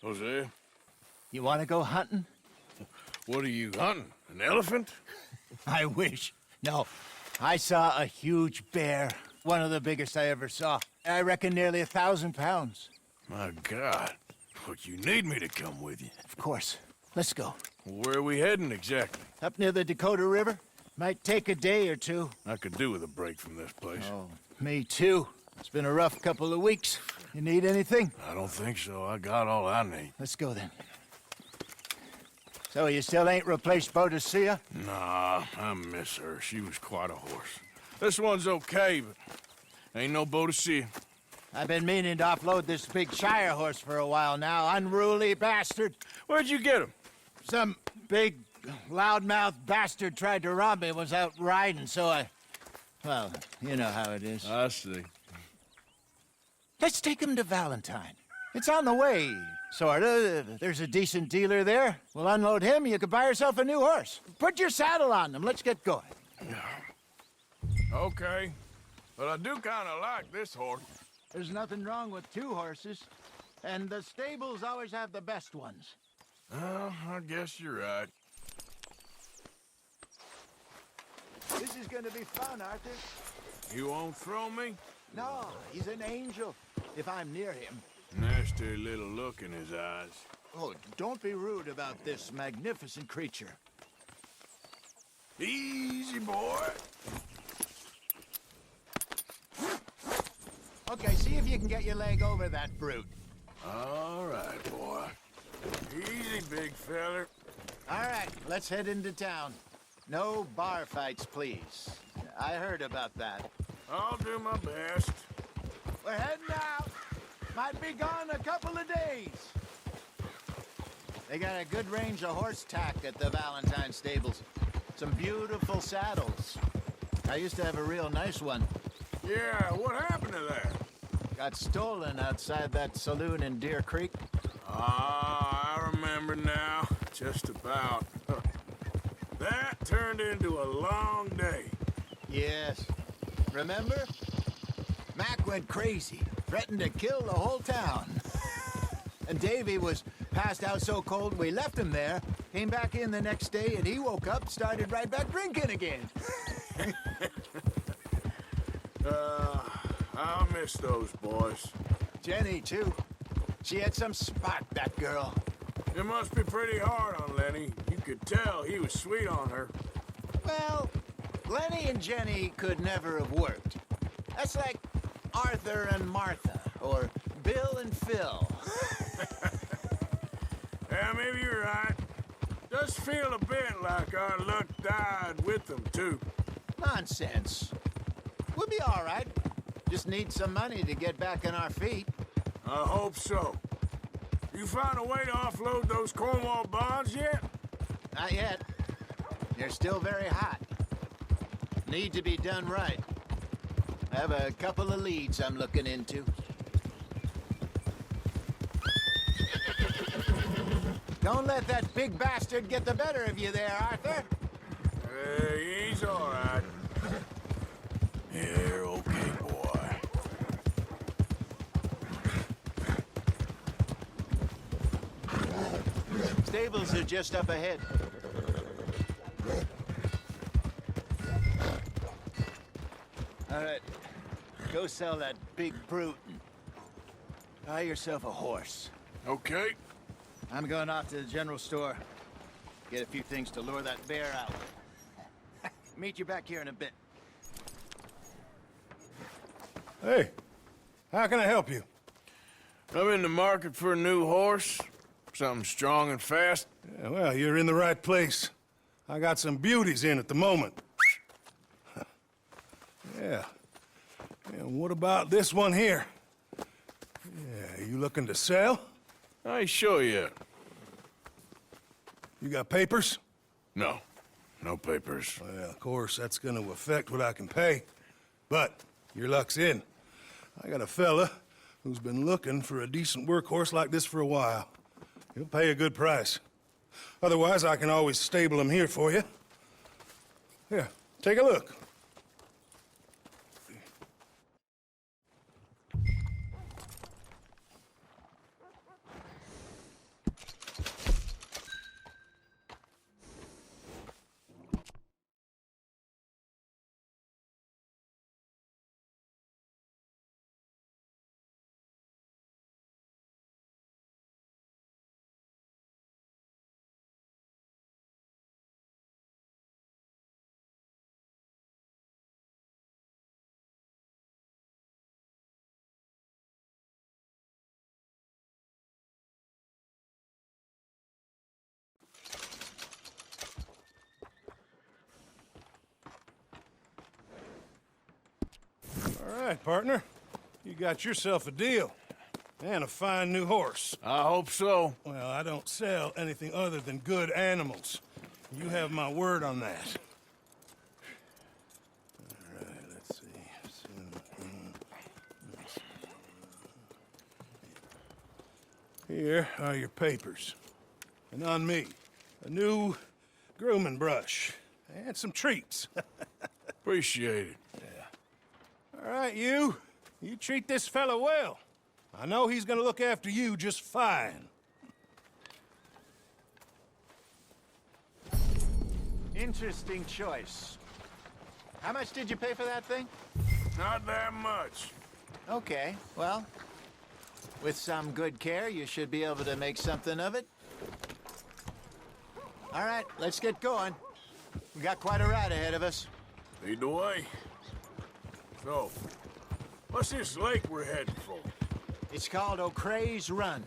Hosea, You want to go hunting? what are you hunting? An elephant? I wish. No, I saw a huge bear. One of the biggest I ever saw. I reckon nearly 1,000 pounds. My God. But you need me to come with you. Of course. Let's go. Where are we heading exactly? Up near the Dakota River. Might take a day or two. I could do with a break from this place. Oh, me too. It's been a rough couple of weeks. You need anything? I don't think so. I got all I need. Let's go then. So you still ain't replaced Boadicea? Nah, I miss her. She was quite a horse. This one's okay, but ain't no Boadicea. I've been meaning to offload this big Shire horse for a while now. Unruly bastard. Where'd you get him? Some big, loudmouth bastard tried to rob me, was out riding, so I... Well, you know how it is. I see. Let's take him to Valentine. It's on the way, sorta. There's a decent dealer there. We'll unload him, you could buy yourself a new horse. Put your saddle on them, let's get going. Okay. But I do kind of like this horse. There's nothing wrong with two horses, and the stables always have the best ones. Well, I guess you're right. This is gonna be fun, Arthur. You won't throw me? No, he's an angel, if I'm near him. Nasty little look in his eyes. Oh, don't be rude about this magnificent creature. Easy, boy. Okay, see if you can get your leg over that brute. All right, boy. Easy, big feller. All right, let's head into town. No bar fights, please. I heard about that. I'll do my best. We're heading out. Might be gone a couple of days. They got a good range of horse tack at the Valentine stables. Some beautiful saddles. I used to have a real nice one. Yeah, what happened to that? Got stolen outside that saloon in Deer Creek. Ah, I remember now. Just about. That turned into a long day. Yes. Remember? Mac went crazy, threatened to kill the whole town. And Davy was passed out so cold we left him there, came back in the next day, and he woke up, started right back drinking again. I'll miss those boys. Jenny, too. She had some spot, that girl. It must be pretty hard on Lenny. You could tell he was sweet on her. Well, Lenny and Jenny could never have worked. That's like Arthur and Martha, or Bill and Phil. Yeah, maybe you're right. Does feel a bit like our luck died with them, too. Nonsense. We'll be all right. Just need some money to get back on our feet. I hope so. You found a way to offload those Cornwall bonds yet? Not yet. They're still very hot. Need to be done right. I have a couple of leads I'm looking into. Don't let that big bastard get the better of you there, Arthur. He's all right. You're okay, boy. Stables are just up ahead. All right, go sell that big brute and buy yourself a horse. Okay. I'm going off to the general store. Get a few things to lure that bear out. Meet you back here in a bit. Hey, how can I help you? I'm in the market for a new horse. Something strong and fast. Yeah, well, you're in the right place. I got some beauties in at the moment. Yeah. And what about this one here? Yeah, you looking to sell? I ain't sure yet. You got papers? No. No papers. Well, of course, that's gonna affect what I can pay. But your luck's in. I got a fella who's been looking for a decent workhorse like this for a while. He'll pay a good price. Otherwise, I can always stable him here for you. Here, take a look. All right, partner. You got yourself a deal. And a fine new horse. I hope so. Well, I don't sell anything other than good animals. You have my word on that. All right, let's see. Here are your papers. And on me, a new grooming brush. And some treats. Appreciate it. All right, you. You treat this fella well. I know he's gonna look after you just fine. Interesting choice. How much did you pay for that thing? Not that much. Okay, well, with some good care, you should be able to make something of it. All right, let's get going. We got quite a ride ahead of us. Lead the way. So, what's this lake we're heading for? It's called O'Creagh's Run,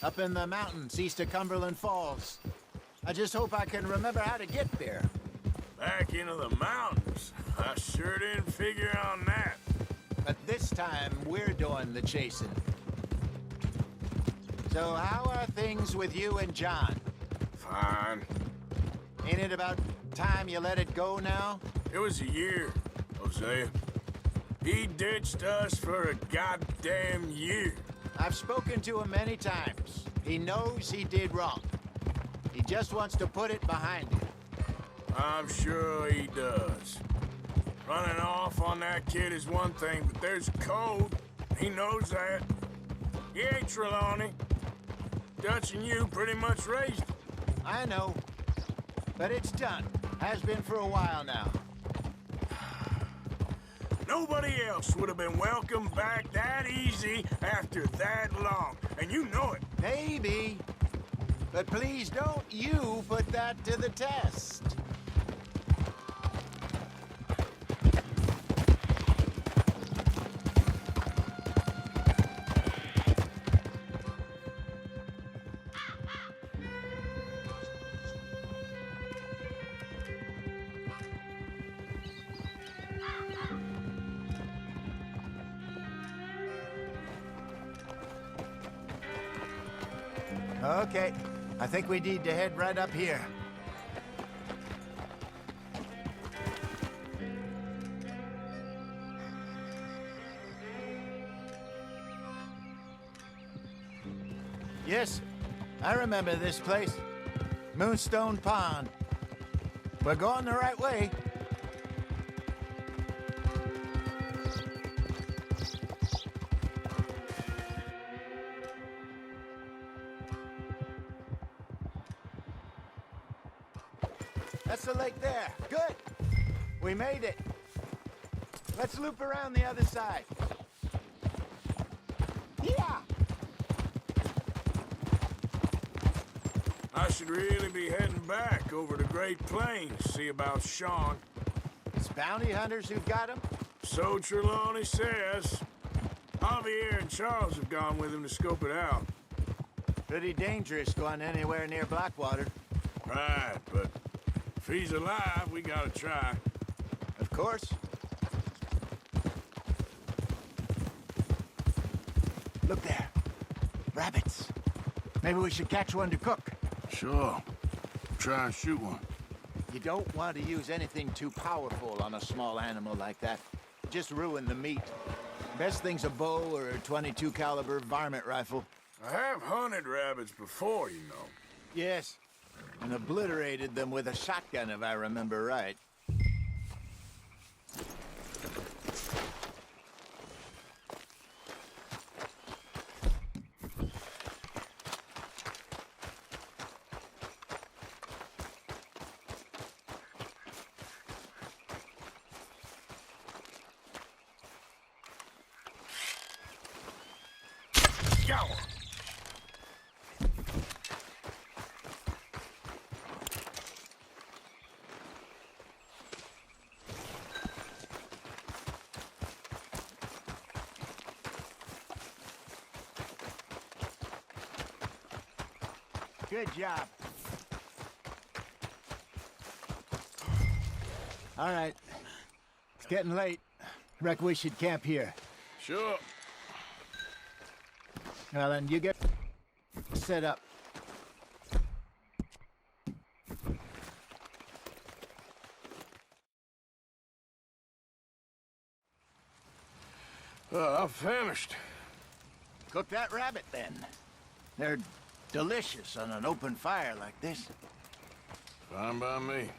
up in the mountains east of Cumberland Falls. I just hope I can remember how to get there. Back into the mountains? I sure didn't figure on that. But this time, we're doing the chasing. So how are things with you and John? Fine. Ain't it about time you let it go now? It was a year, Hosea. He ditched us for a goddamn year. I've spoken to him many times. He knows he did wrong. He just wants to put it behind him. I'm sure he does. Running off on that kid is one thing, but there's code. He knows that. He ain't Trelawney. Dutch and you pretty much raised him. I know. But it's done. Has been for a while now. Nobody else would have been welcomed back that easy after that long. And you know it. Maybe. But please don't you put that to the test. Okay, I think we need to head right up here. Yes, I remember this place. Moonstone Pond. We're going the right way. That's the lake there. Good. We made it. Let's loop around the other side. Yeah! I should really be heading back over the Great Plains, see about Sean. It's bounty hunters who've got him? So Trelawney says. Javier and Charles have gone with him to scope it out. Pretty dangerous going anywhere near Blackwater. Right, but if he's alive, we gotta try. Of course. Look there. Rabbits. Maybe we should catch one to cook. Sure. Try and shoot one. You don't want to use anything too powerful on a small animal like that. Just ruin the meat. Best thing's a bow or a .22 caliber varmint rifle. I have hunted rabbits before, you know. Yes. And obliterated them with a shotgun, if I remember right. Go! Good job. All right. It's getting late. Reckon we should camp here. Sure. Well, then you get set up. I'm famished. Cook that rabbit, then. They're delicious on an open fire like this. Fine by me.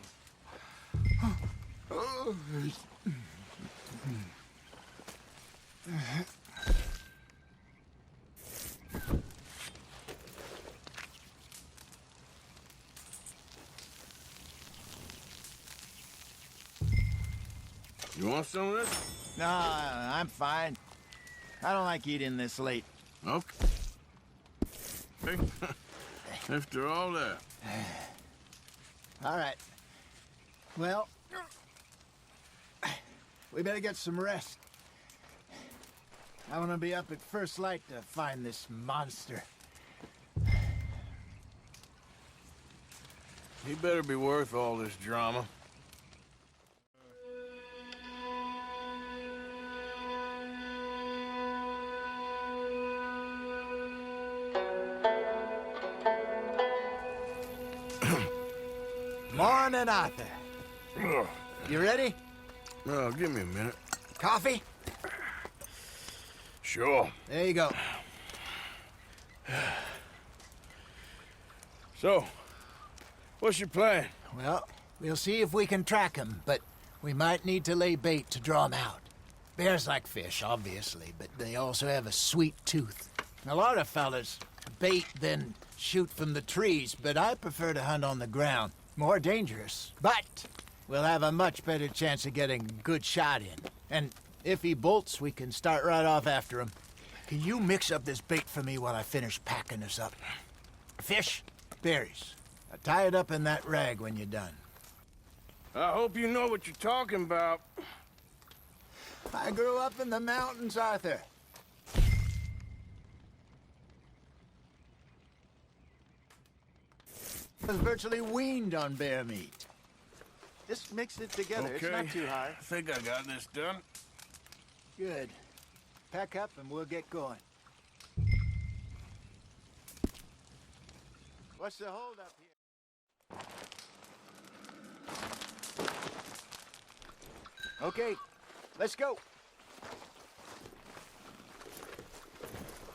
You want some of this? No, I'm fine. I don't like eating this late. Okay. After all that. All right. Well, we better get some rest. I want to be up at first light to find this monster. He better be worth all this drama. Morning, Arthur. Ugh. You ready? Well, give me a minute. Coffee? Sure. There you go. So, what's your plan? Well, we'll see if we can track him, but we might need to lay bait to draw him out. Bears like fish, obviously, but they also have a sweet tooth. A lot of fellas bait, then shoot from the trees, but I prefer to hunt on the ground. More dangerous, but we'll have a much better chance of getting a good shot in. And if he bolts, we can start right off after him. Can you mix up this bait for me while I finish packing this up? Fish, berries. Tie it up in that rag when you're done. I hope you know what you're talking about. I grew up in the mountains, Arthur. I was virtually weaned on bear meat. Just mix it together. Okay. It's not too hard. I think I got this done. Good. Pack up and we'll get going. What's the holdup here? Okay, let's go.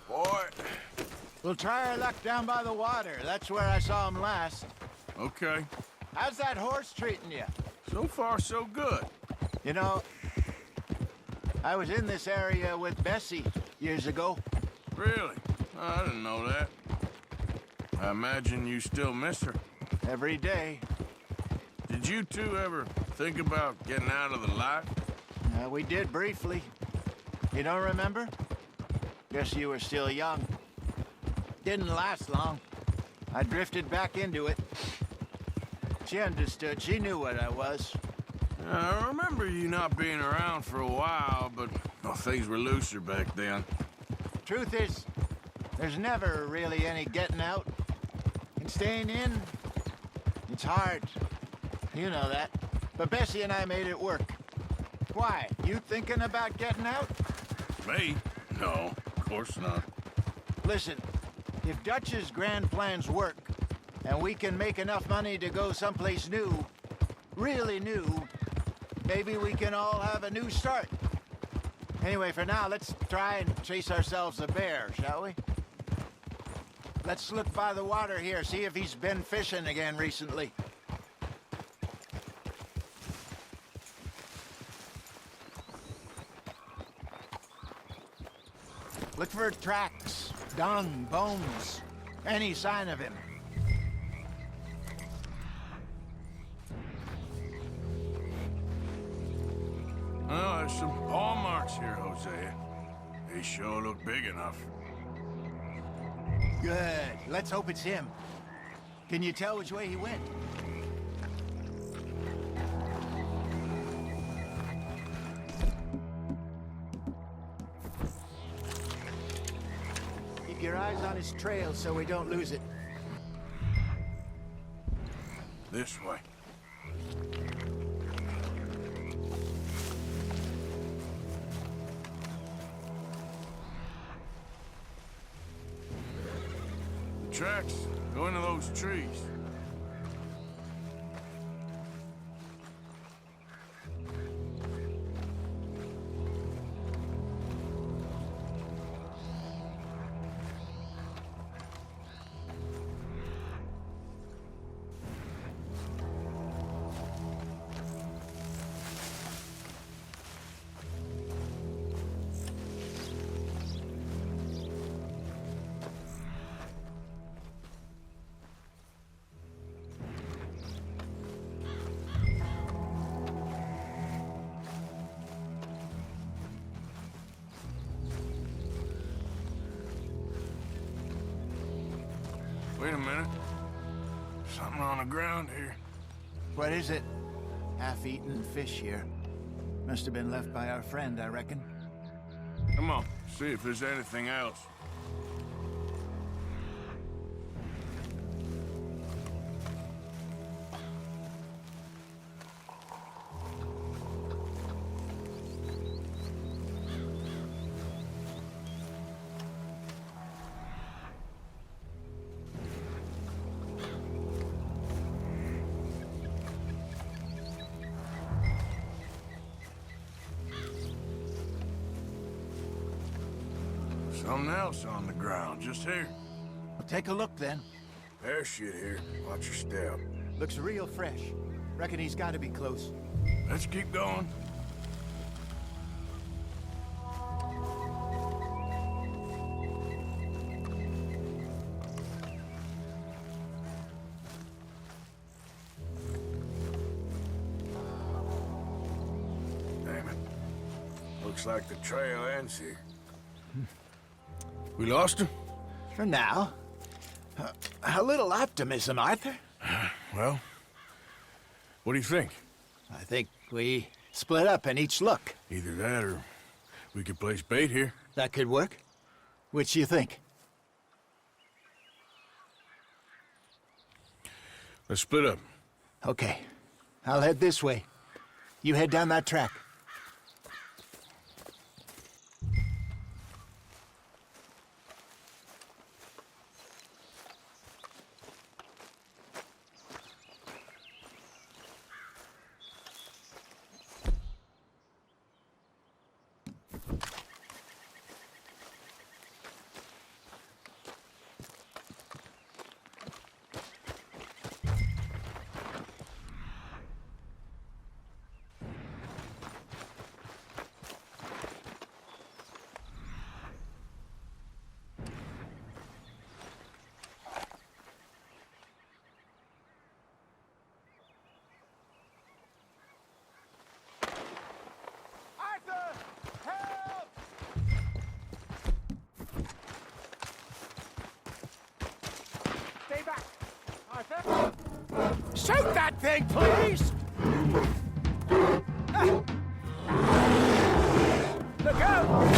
Boy. We'll try our luck down by the water. That's where I saw him last. Okay. How's that horse treating you? So far, so good. You know, I was in this area with Bessie years ago. Really? I didn't know that. I imagine you still miss her. Every day. Did you two ever think about getting out of the life? We did briefly. You don't remember? Guess you were still young. Didn't last long. I drifted back into it. She understood. She knew what I was. I remember you not being around for a while, but well, things were looser back then. Truth is, there's never really any getting out. And staying in, it's hard. You know that. But Bessie and I made it work. Why? You thinking about getting out? Me? No, of course not. Listen, if Dutch's grand plans work, and we can make enough money to go someplace new, really new, maybe we can all have a new start. Anyway, for now, let's try and chase ourselves a bear, shall we? Let's look by the water here, see if he's been fishing again recently. Look for tracks, dung, bones, any sign of him. Well, there's some paw marks here, Hosea. They sure look big enough. Good. Let's hope it's him. Can you tell which way he went? Keep your eyes on his trail so we don't lose it. This way. tracks go into those trees. Wait a minute. Something on the ground here. What is it? Half-eaten fish here. Must have been left by our friend, I reckon. Come on, see if there's anything else. Something else on the ground, just here. Well, take a look, then. There's shit here. Watch your step. Looks real fresh. Reckon he's got to be close. Let's keep going. Damn it. Looks like the trail ends here. We lost him? For now. A little optimism, Arthur. Well, what do you think? I think we split up and each look. Either that or we could place bait here. That could work. Which you think? Let's split up. Okay. I'll head this way. You head down that track. Shoot that thing, please! Look out!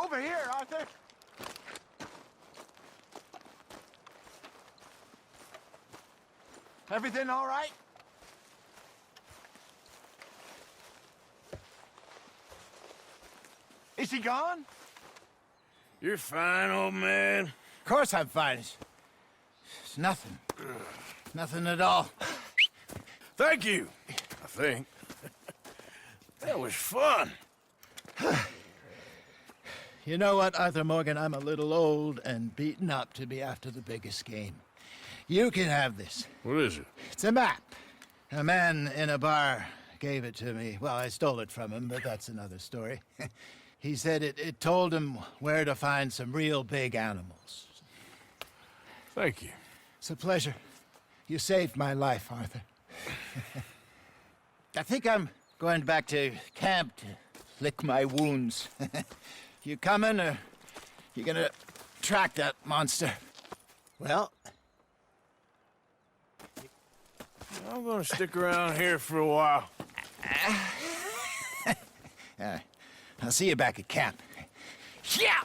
Over here, Arthur! Everything all right? Is he gone? You're fine, old man. Of course I'm fine. It's nothing. Nothing at all. Thank you, I think. That was fun. You know what, Arthur Morgan? I'm a little old and beaten up to be after the biggest game. You can have this. What is it? It's a map. A man in a bar gave it to me. Well, I stole it from him, but that's another story. He said it told him where to find some real big animals. Thank you. It's a pleasure. You saved my life, Arthur. I think I'm going back to camp to lick my wounds. You coming, or you gonna track that monster? Well, I'm gonna stick around here for a while. I'll see you back at camp. Yeah!